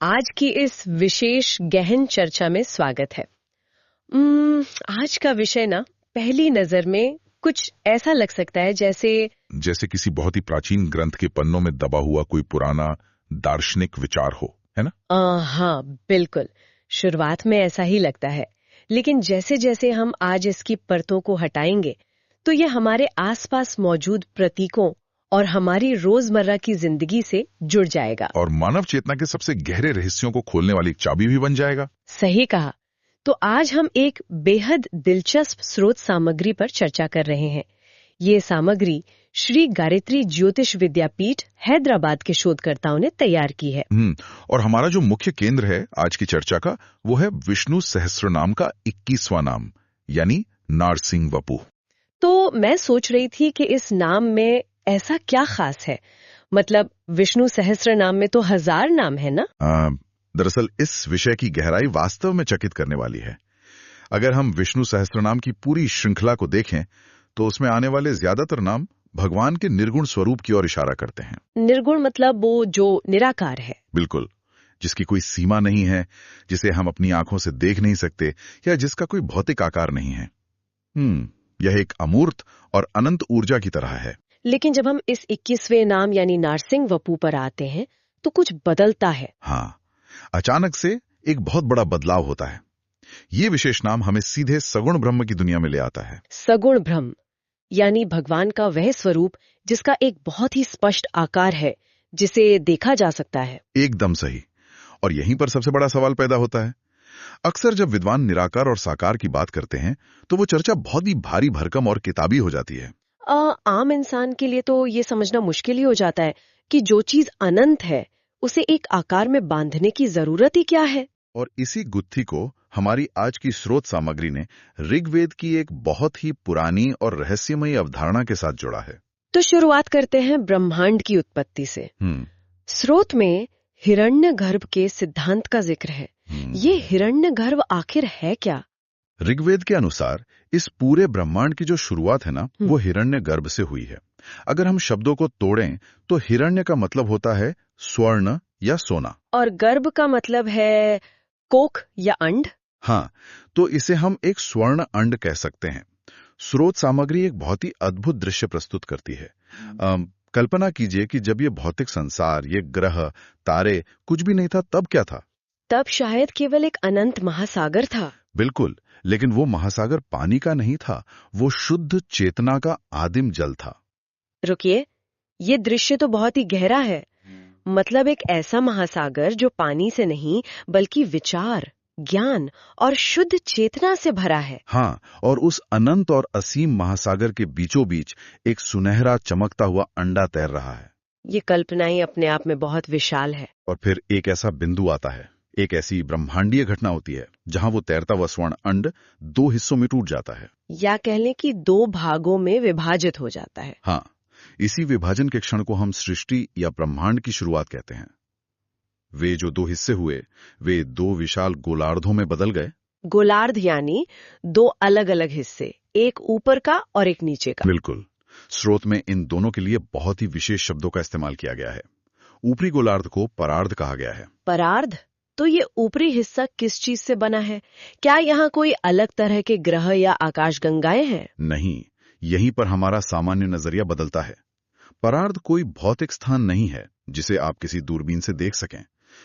आज की इस विशेष गहन चर्चा में स्वागत है। आज का विषय ना पहली नजर में कुछ ऐसा लग सकता है जैसे किसी बहुत ही प्राचीन ग्रंथ के पन्नों में दबा हुआ कोई पुराना दार्शनिक विचार हो, है ना? हाँ, बिल्कुल। शुरुआत में ऐसा ही लगता है, लेकिन जैसे जैसे हम आज इसकी परतों को हटाएंगे तो ये हमारे आसपास मौजूद प्रतीकों और हमारी रोजमर्रा की जिंदगी से जुड़ जाएगा और मानव चेतना के सबसे गहरे रहस्यों को खोलने वाली एक चाबी भी बन जाएगा। सही कहा। तो आज हम एक बेहद दिलचस्प स्रोत सामग्री पर चर्चा कर रहे हैं। ये सामग्री श्री गायत्री ज्योतिष विद्यापीठ हैदराबाद के शोधकर्ताओं ने तैयार की है। और हमारा जो मुख्य केंद्र है आज की चर्चा का, वो है विष्णु सहस्त्रनाम का 21वां नाम, यानी नारसिंह वपु। तो मैं सोच रही थी कि इस नाम में ऐसा क्या खास है? मतलब विष्णु सहस्त्र नाम में तो 1000 नाम है ना? दरअसल इस विषय की गहराई वास्तव में चकित करने वाली है। अगर हम विष्णु सहस्त्रनाम की पूरी श्रृंखला को देखें तो उसमें आने वाले ज्यादातर नाम भगवान के निर्गुण स्वरूप की ओर इशारा करते हैं। निर्गुण मतलब वो जो निराकार है। बिल्कुल, जिसकी कोई सीमा नहीं है, जिसे हम अपनी आंखों से देख नहीं सकते, या जिसका कोई भौतिक आकार नहीं है। यह एक अमूर्त और अनंत ऊर्जा की तरह है। लेकिन जब हम इस 21वें नाम यानी नारसिंह वपु पर आते हैं तो कुछ बदलता है। हाँ, अचानक से एक बहुत बड़ा बदलाव होता है। ये विशेष नाम हमें सीधे सगुण ब्रह्म की दुनिया में ले आता है। सगुण ब्रह्म यानी भगवान का वह स्वरूप जिसका एक बहुत ही स्पष्ट आकार है, जिसे देखा जा सकता है। एकदम सही। और यहीं पर सबसे बड़ा सवाल पैदा होता है। अक्सर जब विद्वान निराकार और साकार की बात करते हैं तो वो चर्चा बहुत ही भारी भरकम और किताबी हो जाती है। आम इंसान के लिए तो ये समझना मुश्किल ही हो जाता है कि जो चीज अनंत है उसे एक आकार में बांधने की जरूरत ही क्या है। और इसी गुत्थी को हमारी आज की स्रोत सामग्री ने ऋग्वेद की एक बहुत ही पुरानी और रहस्यमयी अवधारणा के साथ जोड़ा है। तो शुरुआत करते हैं ब्रह्मांड की उत्पत्ति से। स्रोत में हिरण्यगर्भ के सिद्धांत का जिक्र है। ये हिरण्यगर्भ आखिर है क्या? ऋग्वेद के अनुसार इस पूरे ब्रह्मांड की जो शुरुआत है ना, वो हिरण्यगर्भ से हुई है। अगर हम शब्दों को तोड़ें तो हिरण्य का मतलब होता है स्वर्ण या सोना, और गर्भ का मतलब है कोख या अंड। हाँ, तो इसे हम एक स्वर्ण अंड कह सकते हैं। स्रोत सामग्री एक बहुत ही अद्भुत दृश्य प्रस्तुत करती है। कल्पना कीजिए कि जब ये भौतिक संसार, ये ग्रह, तारे कुछ भी नहीं था, तब क्या था? तब शायद केवल एक अनंत महासागर था। बिल्कुल, लेकिन वो महासागर पानी का नहीं था, वो शुद्ध चेतना का आदिम जल था। रुकिए, ये दृश्य तो बहुत ही गहरा है। मतलब एक ऐसा महासागर जो पानी से नहीं बल्कि विचार, ज्ञान और शुद्ध चेतना से भरा है। हाँ, और उस अनंत और असीम महासागर के बीचों बीच एक सुनहरा चमकता हुआ अंडा तैर रहा है। ये कल्पना ही अपने आप में बहुत विशाल है। और फिर एक ऐसा बिंदु आता है, एक ऐसी ब्रह्मांडीय घटना होती है जहां वो तैरता हुआ स्वर्ण अंड 2 हिस्सों में टूट जाता है, या कह लें कि 2 भागों में विभाजित हो जाता है। हाँ, इसी विभाजन के क्षण को हम सृष्टि या ब्रह्मांड की शुरुआत कहते हैं। वे जो 2 हिस्से हुए, वे 2 विशाल गोलार्धों में बदल गए। गोलार्ध यानी 2 अलग अलग हिस्से, एक ऊपर का और एक नीचे का। बिल्कुल। स्रोत में इन दोनों के लिए बहुत ही विशेष शब्दों का इस्तेमाल किया गया है। ऊपरी गोलार्ध को परार्ध कहा गया है। परार्ध? तो ये ऊपरी हिस्सा किस चीज से बना है? क्या यहाँ कोई अलग तरह के ग्रह या आकाशगंगाएं हैं? नहीं, यहीं पर हमारा सामान्य नजरिया बदलता है। परार्ध कोई भौतिक स्थान नहीं है जिसे आप किसी दूरबीन से देख सकें।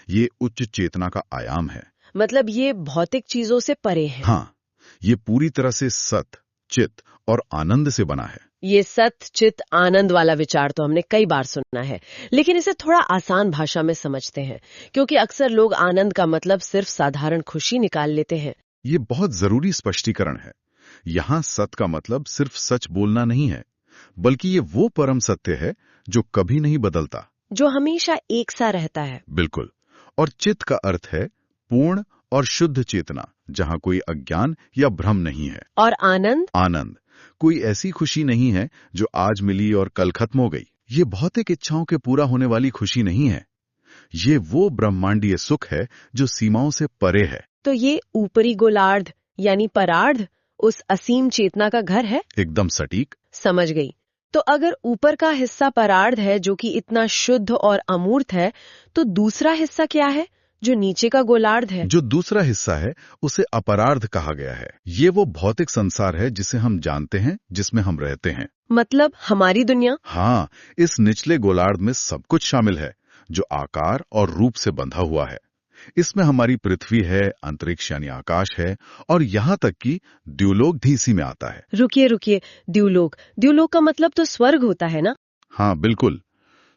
ये उच्च चेतना का आयाम है। मतलब ये भौतिक चीजों से परे है। हाँ, ये पूरी तरह से सत, चित और आनंद से बना है। ये सत, चित, आनंद वाला विचार तो हमने कई बार सुना है, लेकिन इसे थोड़ा आसान भाषा में समझते हैं, क्योंकि अक्सर लोग आनंद का मतलब सिर्फ साधारण खुशी निकाल लेते हैं। ये बहुत जरूरी स्पष्टीकरण है। यहाँ सत का मतलब सिर्फ सच बोलना नहीं है, बल्कि ये वो परम सत्य है जो कभी नहीं बदलता, जो हमेशा एक सा रहता है। बिल्कुल। और चित का अर्थ है पूर्ण और शुद्ध चेतना, जहाँ कोई अज्ञान या भ्रम नहीं है। और आनंद? आनंद कोई ऐसी खुशी नहीं है जो आज मिली और कल खत्म हो गई। ये भौतिक इच्छाओं के पूरा होने वाली खुशी नहीं है। ये वो ब्रह्मांडीय सुख है जो सीमाओं से परे है। तो ये ऊपरी गोलार्ध यानी परार्ध उस असीम चेतना का घर है? एकदम सटीक। समझ गई। तो अगर ऊपर का हिस्सा परार्ध है जो कि इतना शुद्ध और अमूर्त है, तो दूसरा हिस्सा क्या है जो नीचे का गोलार्ध है। जो दूसरा हिस्सा है उसे अपरार्ध कहा गया है। ये वो भौतिक संसार है जिसे हम जानते हैं, जिसमें हम रहते हैं। मतलब हमारी दुनिया। हाँ, इस निचले गोलार्ध में सब कुछ शामिल है जो आकार और रूप से बंधा हुआ है। इसमें हमारी पृथ्वी है, अंतरिक्ष यानी आकाश है, और यहाँ तक कि द्युलोक भी इसी में आता है। रुकिए, द्युलोक। द्युलोक का मतलब तो स्वर्ग होता है ना? हाँ बिल्कुल,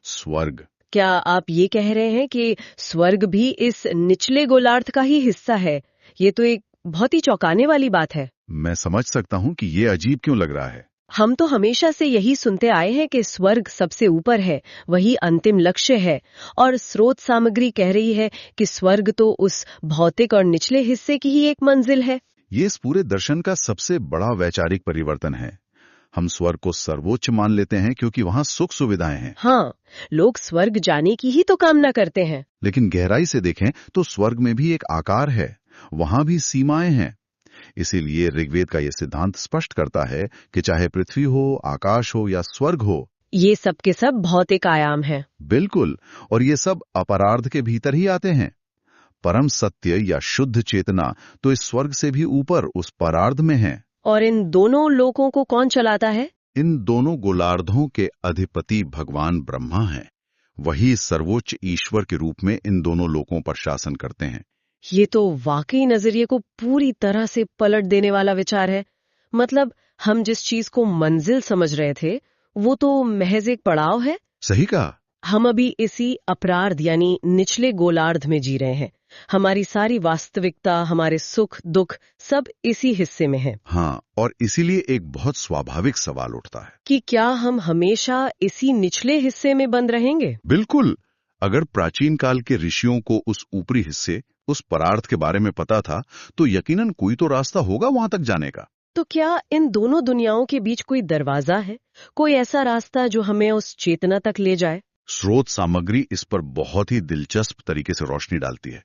स्वर्ग। क्या आप ये कह रहे हैं कि स्वर्ग भी इस निचले गोलार्ध का ही हिस्सा है? ये तो एक बहुत ही चौंकाने वाली बात है। मैं समझ सकता हूँ कि ये अजीब क्यों लग रहा है। हम तो हमेशा से यही सुनते आए हैं कि स्वर्ग सबसे ऊपर है, वही अंतिम लक्ष्य है, और स्रोत सामग्री कह रही है कि स्वर्ग तो उस भौतिक और निचले हिस्से की ही एक मंजिल है। ये इस पूरे दर्शन का सबसे बड़ा वैचारिक परिवर्तन है। हम स्वर्ग को सर्वोच्च मान लेते हैं क्योंकि वहाँ सुख सुविधाएं हैं। हाँ, लोग स्वर्ग जाने की ही तो कामना करते हैं। लेकिन गहराई से देखें तो स्वर्ग में भी एक आकार है, वहाँ भी सीमाएं हैं। इसीलिए ऋग्वेद का यह सिद्धांत स्पष्ट करता है कि चाहे पृथ्वी हो, आकाश हो या स्वर्ग हो, ये सब के सब भौतिक आयाम है। बिल्कुल, और ये सब अपरार्ध के भीतर ही आते हैं। परम सत्य या शुद्ध चेतना तो इस स्वर्ग से भी ऊपर उस परार्ध में है। और इन दोनों लोकों को कौन चलाता है? इन दोनों गोलार्धों के अधिपति भगवान ब्रह्मा हैं। वही सर्वोच्च ईश्वर के रूप में इन दोनों लोकों पर शासन करते हैं। ये तो वाकई नजरिए को पूरी तरह से पलट देने वाला विचार है। मतलब हम जिस चीज को मंजिल समझ रहे थे, वो तो महज एक पड़ाव है। सही कहा। हम अभी इसी अपरार्ध यानी निचले गोलार्ध में जी रहे हैं। हमारी सारी वास्तविकता, हमारे सुख दुख सब इसी हिस्से में है। हाँ, और इसीलिए एक बहुत स्वाभाविक सवाल उठता है कि क्या हम हमेशा इसी निचले हिस्से में बंद रहेंगे? बिल्कुल। अगर प्राचीन काल के ऋषियों को उस ऊपरी हिस्से, उस परार्थ के बारे में पता था, तो यकीनन कोई तो रास्ता होगा वहां तक जाने का। तो क्या इन दोनों दुनियाओं के बीच कोई दरवाजा है, कोई ऐसा रास्ता जो हमें उस चेतना तक ले जाए? स्रोत सामग्री इस पर बहुत ही दिलचस्प तरीके से रोशनी डालती है।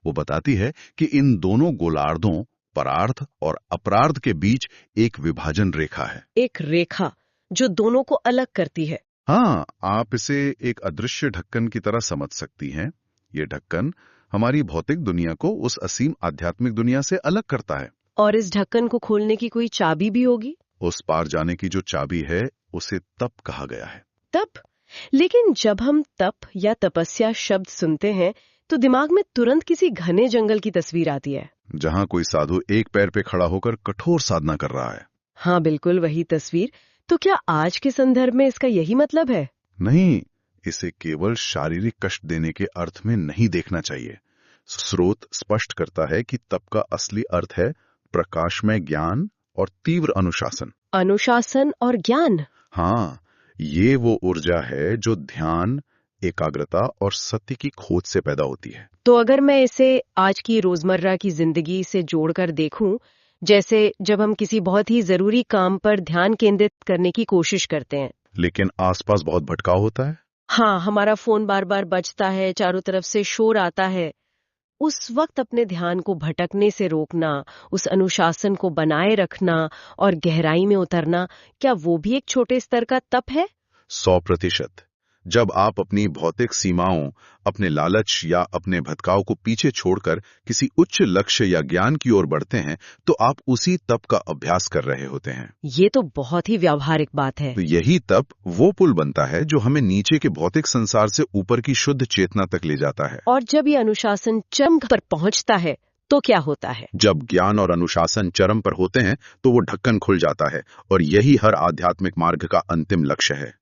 वो बताती है कि इन दोनों गोलार्धों, परार्थ और अपरार्थ के बीच एक विभाजन रेखा है। एक रेखा जो दोनों को अलग करती है। हाँ, आप इसे एक अदृश्य ढक्कन की तरह समझ सकती हैं। ये ढक्कन हमारी भौतिक दुनिया को उस असीम आध्यात्मिक दुनिया से अलग करता है। और इस ढक्कन को खोलने की कोई चाबी भी होगी? उस पार जाने की जो चाबी है उसे तप कहा गया है। तप? लेकिन जब हम तप या तपस्या शब्द सुनते हैं तो दिमाग में तुरंत किसी घने जंगल की तस्वीर आती है, जहाँ कोई साधु एक पैर पे खड़ा होकर कठोर साधना कर रहा है। हाँ बिल्कुल वही तस्वीर। तो क्या आज के संदर्भ में इसका यही मतलब है? नहीं, इसे केवल शारीरिक कष्ट देने के अर्थ में नहीं देखना चाहिए। स्रोत स्पष्ट करता है कि तप का असली अर्थ है प्रकाशमय ज्ञान और तीव्र अनुशासन। अनुशासन और ज्ञान? हाँ, ये वो ऊर्जा है जो ध्यान, एकाग्रता और सत्य की खोज से पैदा होती है। तो अगर मैं इसे आज की रोजमर्रा की जिंदगी से जोड़कर देखूं, जैसे जब हम किसी बहुत ही जरूरी काम पर ध्यान केंद्रित करने की कोशिश करते हैं, लेकिन आसपास बहुत भटकाव होता है। हाँ, हमारा फोन बार बार बजता है, चारों तरफ से शोर आता है, उस वक्त अपने ध्यान को भटकने से रोकना, उस अनुशासन को बनाए रखना और गहराई में उतरना, क्या वो भी एक छोटे स्तर का तप है? 100%। जब आप अपनी भौतिक सीमाओं, अपने लालच या अपने भटकाव को पीछे छोड़कर किसी उच्च लक्ष्य या ज्ञान की ओर बढ़ते हैं, तो आप उसी तप का अभ्यास कर रहे होते हैं। ये तो बहुत ही व्यावहारिक बात है। तो यही तप वो पुल बनता है जो हमें नीचे के भौतिक संसार से ऊपर की शुद्ध चेतना तक ले जाता है। और जब ये अनुशासन चरम पर पहुंचता है तो क्या होता है? जब ज्ञान और अनुशासन चरम पर होते हैं तो वो ढक्कन खुल जाता है, और यही हर आध्यात्मिक मार्ग का अंतिम लक्ष्य है,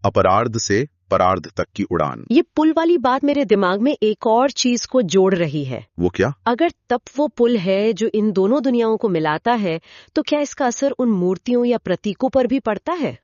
अपरार्ध से परार्ध तक की उड़ान। ये पुल वाली बात मेरे दिमाग में एक और चीज को जोड़ रही है। वो क्या? अगर तप वो पुल है जो इन दोनों दुनियाओं को मिलाता है, तो क्या इसका असर उन मूर्तियों या प्रतीकों पर भी पड़ता है?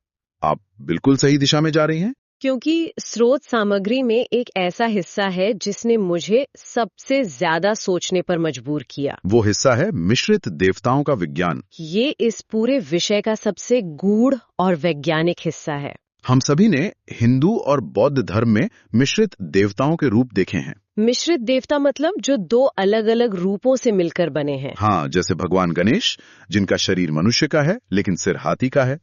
आप बिल्कुल सही दिशा में जा रही हैं। क्योंकि स्रोत सामग्री में एक ऐसा हिस्सा है जिसने मुझे सबसे ज्यादा सोचने पर मजबूर किया। वो हिस्सा है मिश्रित देवताओं का विज्ञान। ये इस पूरे विषय का सबसे गूढ़ और वैज्ञानिक हिस्सा है। हम सभी ने हिंदू और बौद्ध धर्म में मिश्रित देवताओं के रूप देखे हैं। मिश्रित देवता मतलब जो दो अलग अलग रूपों से मिलकर बने हैं। हाँ, जैसे भगवान गणेश, जिनका शरीर मनुष्य का है लेकिन सिर हाथी का है।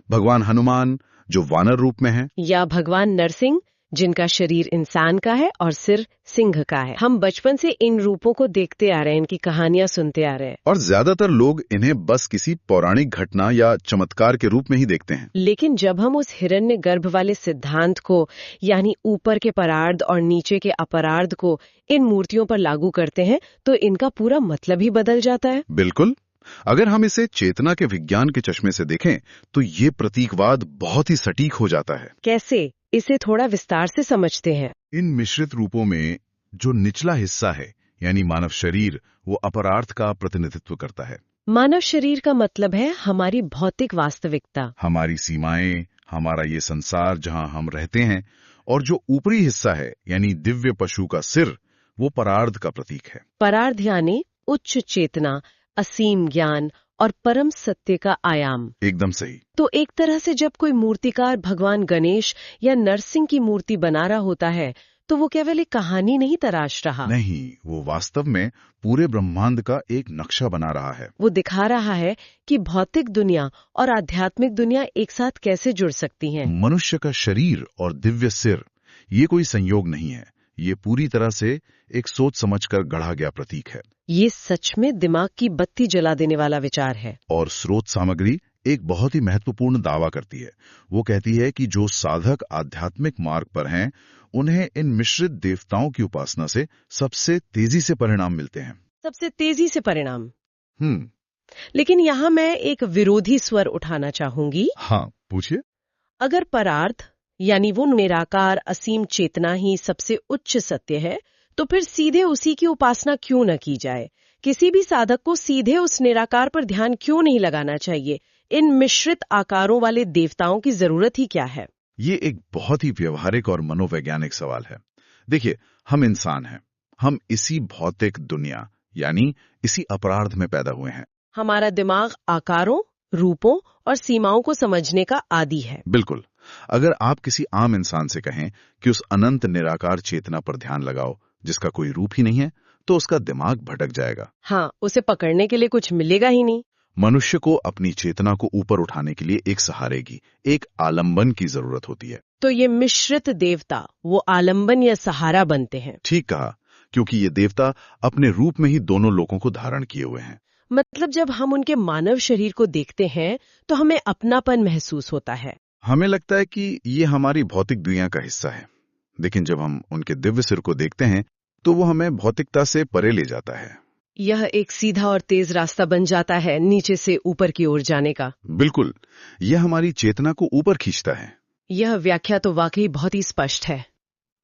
भगवान हनुमान, जो वानर रूप में हैं। या भगवान नरसिंह, जिनका शरीर इंसान का है और सिर सिंह का है। हम बचपन से इन रूपों को देखते आ रहे हैं, इनकी कहानियां सुनते आ रहे हैं। और ज्यादातर लोग इन्हें बस किसी पौराणिक घटना या चमत्कार के रूप में ही देखते हैं। लेकिन जब हम उस हिरण्य गर्भ वाले सिद्धांत को, यानी ऊपर के परार्ध और नीचे के अपरार्ध को इन मूर्तियों पर लागू करते हैं, तो इनका पूरा मतलब ही बदल जाता है। बिल्कुल। अगर हम इसे चेतना के विज्ञान के चश्मे से देखें तो ये प्रतीकवाद बहुत ही सटीक हो जाता है। कैसे? इसे थोड़ा विस्तार से समझते हैं। इन मिश्रित रूपों में जो निचला हिस्सा है, यानी मानव शरीर, वो अपरार्थ का प्रतिनिधित्व करता है। मानव शरीर का मतलब है हमारी भौतिक वास्तविकता, हमारी सीमाएं, हमारा ये संसार जहां हम रहते हैं। और जो ऊपरी हिस्सा है, यानी दिव्य पशु का सिर, वो परार्ध का प्रतीक है। परार्ध यानी उच्च चेतना, असीम ज्ञान और परम सत्य का आयाम। एकदम सही। तो एक तरह से जब कोई मूर्तिकार भगवान गणेश या नरसिंह की मूर्ति बना रहा होता है, तो वो केवल एक कहानी नहीं तराश रहा। नहीं, वो वास्तव में पूरे ब्रह्मांड का एक नक्शा बना रहा है। वो दिखा रहा है कि भौतिक दुनिया और आध्यात्मिक दुनिया एक साथ कैसे जुड़ सकती हैं। मनुष्य का शरीर और दिव्य सिर, ये कोई संयोग नहीं है, ये पूरी तरह से एक सोच समझकर गढ़ा गया प्रतीक है। ये सच में दिमाग की बत्ती जला देने वाला विचार है। और स्रोत सामग्री एक बहुत ही महत्वपूर्ण दावा करती है। वो कहती है कि जो साधक आध्यात्मिक मार्ग पर हैं, उन्हें इन मिश्रित देवताओं की उपासना से सबसे तेजी से परिणाम मिलते हैं। सबसे तेजी से परिणाम। हम्म। लेकिन यहाँ मैं एक विरोधी स्वर उठाना चाहूंगी। हाँ, पूछिए। अगर परार्थ यानी वो निराकार असीम चेतना ही सबसे उच्च सत्य है, तो फिर सीधे उसी की उपासना क्यों न की जाए? किसी भी साधक को सीधे उस निराकार पर ध्यान क्यों नहीं लगाना चाहिए? इन मिश्रित आकारों वाले देवताओं की जरूरत ही क्या है? ये एक बहुत ही व्यवहारिक और मनोवैज्ञानिक सवाल है। देखिए, हम इंसान हैं। हम इसी भौतिक दुनिया, यानी इसी अपरार्थ में पैदा हुए हैं। हमारा दिमाग आकारों, रूपों और सीमाओं को समझने का आदी है। बिल्कुल। अगर आप किसी आम इंसान से कहें कि उस अनंत निराकार चेतना पर ध्यान लगाओ, जिसका कोई रूप ही नहीं है, तो उसका दिमाग भटक जाएगा। हाँ, उसे पकड़ने के लिए कुछ मिलेगा ही नहीं। मनुष्य को अपनी चेतना को ऊपर उठाने के लिए एक सहारे की, एक आलंबन की जरूरत होती है। तो ये मिश्रित देवता वो आलंबन या सहारा बनते हैं। ठीक कहा, क्योंकि ये देवता अपने रूप में ही दोनों लोगों को धारण किए हुए हैं। मतलब जब हम उनके मानव शरीर को देखते हैं, तो हमें अपनापन महसूस होता है। हमें लगता है कि ये हमारी भौतिक दुनिया का हिस्सा है। लेकिन जब हम उनके दिव्य सिर को देखते हैं, तो वो हमें भौतिकता से परे ले जाता है। यह एक सीधा और तेज रास्ता बन जाता है नीचे से ऊपर की ओर जाने का। बिल्कुल, यह हमारी चेतना को ऊपर खींचता है। यह व्याख्या तो वाकई बहुत ही स्पष्ट है।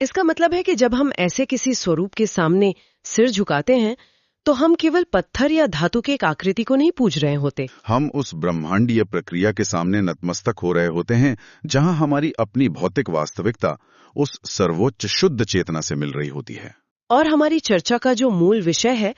इसका मतलब है कि जब हम ऐसे किसी स्वरूप के सामने सिर झुकाते हैं, तो हम केवल पत्थर या धातु के एक आकृति को नहीं पूज रहे होते। हम उस ब्रह्मांडीय प्रक्रिया के सामने नतमस्तक हो रहे होते हैं, जहां हमारी अपनी भौतिक वास्तविकता उस सर्वोच्च शुद्ध चेतना से मिल रही होती है। और हमारी चर्चा का जो मूल विषय है,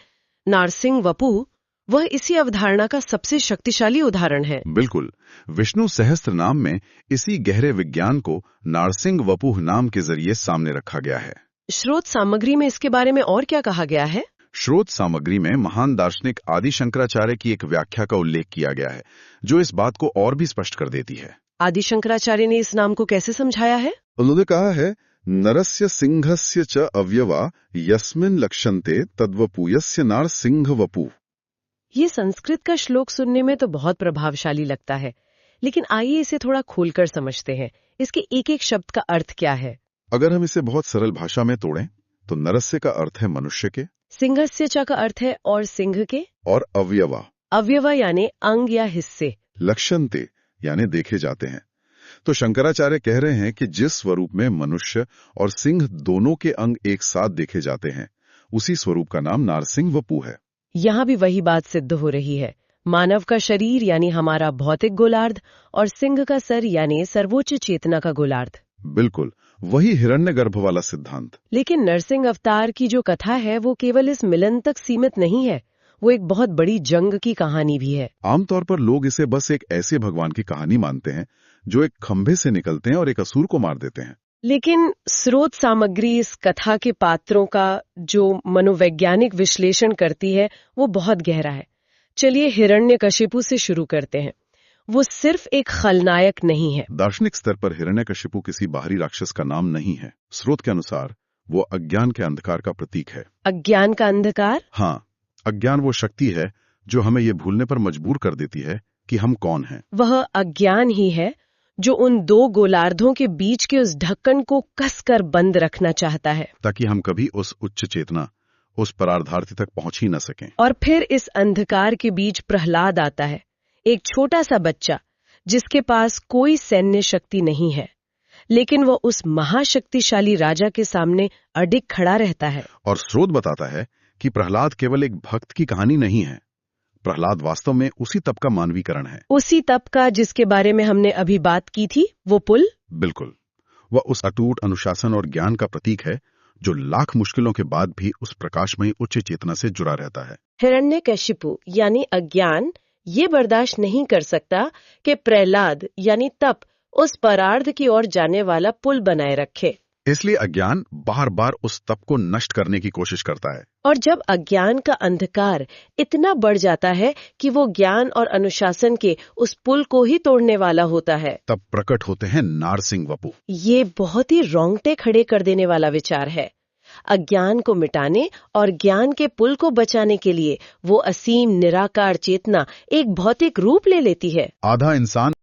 नारसिंह वपू, वह इसी अवधारणा का सबसे शक्तिशाली उदाहरण है। बिल्कुल। विष्णु सहस्त्र नाम में इसी गहरे विज्ञान को नारसिंह वपुह नाम के जरिए सामने रखा गया है। स्रोत सामग्री में इसके बारे में और क्या कहा गया है? स्रोत सामग्री में महान दार्शनिक आदि शंकराचार्य की एक व्याख्या का उल्लेख किया गया है, जो इस बात को और भी स्पष्ट कर देती है। आदि शंकराचार्य ने इस नाम को कैसे समझाया है? उन्होंने कहा है, नरस्य सिंहस्य च अव्यवा यस्मिन् लक्ष्यन्ते तद्वपुयस्य नारसिंह वपु। ये संस्कृत का श्लोक सुनने में तो बहुत प्रभावशाली लगता है, लेकिन आइए इसे थोड़ा खोलकर समझते हैं। इसके एक एक शब्द का अर्थ क्या है? अगर हम इसे बहुत सरल भाषा में तोड़ें, तो नरस्य का अर्थ है मनुष्य के, सिंहस्य च का अर्थ है और सिंह के, और अव्यवा, अव्यवा यानी अंग या हिस्से, लक्ष्यन्ते यानी देखे जाते हैं। तो शंकराचार्य कह रहे हैं कि जिस स्वरूप में मनुष्य और सिंह दोनों के अंग एक साथ देखे जाते हैं, उसी स्वरूप का नाम नारसिंह वपु है। यहाँ भी वही बात सिद्ध हो रही है। मानव का शरीर यानी हमारा भौतिक गोलार्ध और सिंह का सर यानी सर्वोच्च चेतना का गोलार्ध। बिल्कुल, वही हिरण्यगर्भ वाला सिद्धांत। लेकिन नरसिंह अवतार की जो कथा है, वो केवल इस मिलन तक सीमित नहीं है, वो एक बहुत बड़ी जंग की कहानी भी है। आमतौर पर लोग इसे बस एक ऐसे भगवान की कहानी मानते हैं जो एक खंभे से निकलते हैं और एक असुर को मार देते हैं। लेकिन स्रोत सामग्री इस कथा के पात्रों का जो मनोवैज्ञानिक विश्लेषण करती है, वो बहुत गहरा है। चलिए हिरण्यकशिपु से शुरू करते हैं। वो सिर्फ एक खलनायक नहीं है। दार्शनिक स्तर पर हिरण्यकशिपु किसी बाहरी राक्षस का नाम नहीं है। स्रोत के अनुसार वो अज्ञान के अंधकार का प्रतीक है। अज्ञान का अंधकार? हाँ, अज्ञान वो शक्ति है जो हमें ये भूलने पर मजबूर कर देती है कि हम कौन हैं। वह अज्ञान ही है जो उन दो गोलार्धों के बीच के उस ढक्कन को कसकर बंद रखना चाहता है, ताकि हम कभी उस उच्च चेतना, उस परार्धार्थी तक पहुंच ही न सकें। और फिर इस अंधकार के बीच प्रहलाद आता है, एक छोटा सा बच्चा जिसके पास कोई सैन्य शक्ति नहीं है, लेकिन वह उस महाशक्तिशाली राजा के सामने अडिग खड़ा रहता है। और स्रोत बताता है कि प्रहलाद केवल एक भक्त की कहानी नहीं है। प्रहलाद वास्तव में उसी तप का मानवीकरण है। उसी तप का जिसके बारे में हमने अभी बात की थी, वो पुल? बिल्कुल, वह उस अटूट अनुशासन और ज्ञान का प्रतीक है जो लाख मुश्किलों के बाद भी उस प्रकाशमयी उच्च चेतना से जुड़ा रहता है। हिरण्यकशिपु यानी अज्ञान ये बर्दाश्त नहीं कर सकता कि प्रहलाद यानी तप उस परार्ध की ओर जाने वाला पुल बनाए रखे। इसलिए अज्ञान बार बार उस तप को नष्ट करने की कोशिश करता है। और जब अज्ञान का अंधकार इतना बढ़ जाता है कि वो ज्ञान और अनुशासन के उस पुल को ही तोड़ने वाला होता है, तब प्रकट होते हैं नारसिंह वपु। ये बहुत ही रोंगटे खड़े कर देने वाला विचार है। अज्ञान को मिटाने और ज्ञान के पुल को बचाने के लिए वो असीम निराकार चेतना एक भौतिक रूप ले लेती है। आधा इंसान